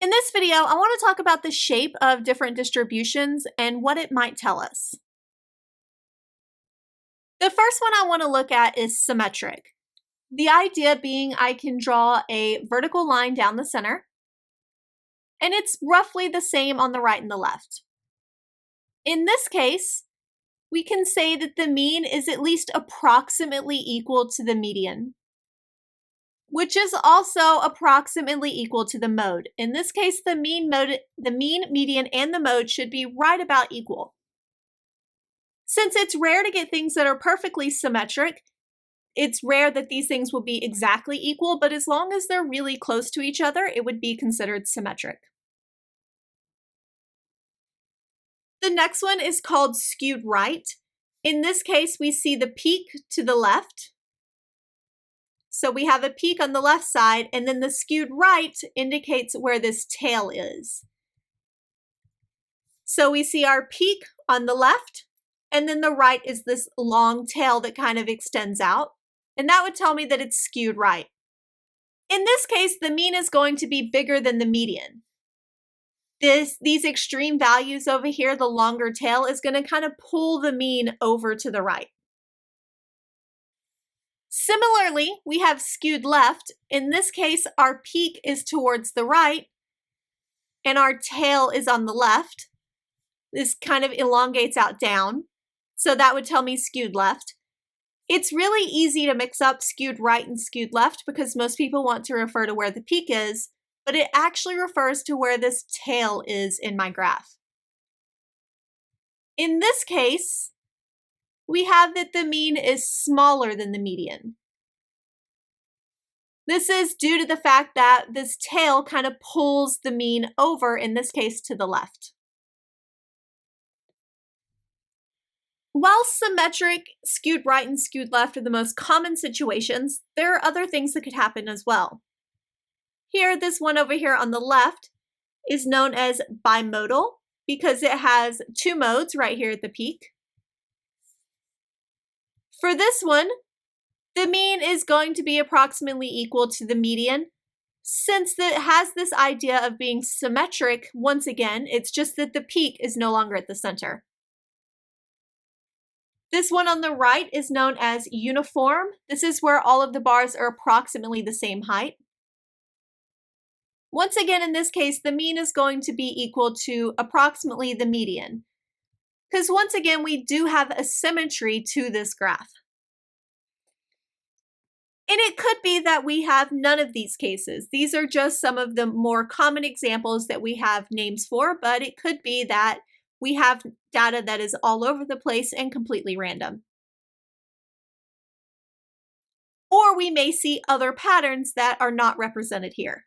In this video, I want to talk about the shape of different distributions and what it might tell us. The first one I want to look at is symmetric. The idea being I can draw a vertical line down the center, and it's roughly the same on the right and the left. In this case, we can say that the mean is at least approximately equal to the median, which is also approximately equal to the mode. In this case, the mean, median, and the mode should be right about equal. Since it's rare to get things that are perfectly symmetric, it's rare that these things will be exactly equal, but as long as they're really close to each other, it would be considered symmetric. The next one is called skewed right. In this case, we see the peak to the left. So we have a peak on the left side, and then the skewed right indicates where this tail is. So we see our peak on the left, and then the right is this long tail that kind of extends out. And that would tell me that it's skewed right. In this case, the mean is going to be bigger than the median. These extreme values over here, the longer tail, is going to kind of pull the mean over to the right. Similarly, we have skewed left. In this case, our peak is towards the right, and our tail is on the left. This kind of elongates out down, so that would tell me skewed left. It's really easy to mix up skewed right and skewed left because most people want to refer to where the peak is, but it actually refers to where this tail is in my graph. In this case, we have that the mean is smaller than the median. This is due to the fact that this tail kind of pulls the mean over, in this case, to the left. While symmetric, skewed right, and skewed left are the most common situations, there are other things that could happen as well. Here, this one over here on the left is known as bimodal because it has two modes right here at the peak. For this one, the mean is going to be approximately equal to the median. Since it has this idea of being symmetric, once again, it's just that the peak is no longer at the center. This one on the right is known as uniform. This is where all of the bars are approximately the same height. Once again, in this case, the mean is going to be equal to approximately the median, because once again, we do have a symmetry to this graph. And it could be that we have none of these cases. These are just some of the more common examples that we have names for, but it could be that we have data that is all over the place and completely random. Or we may see other patterns that are not represented here.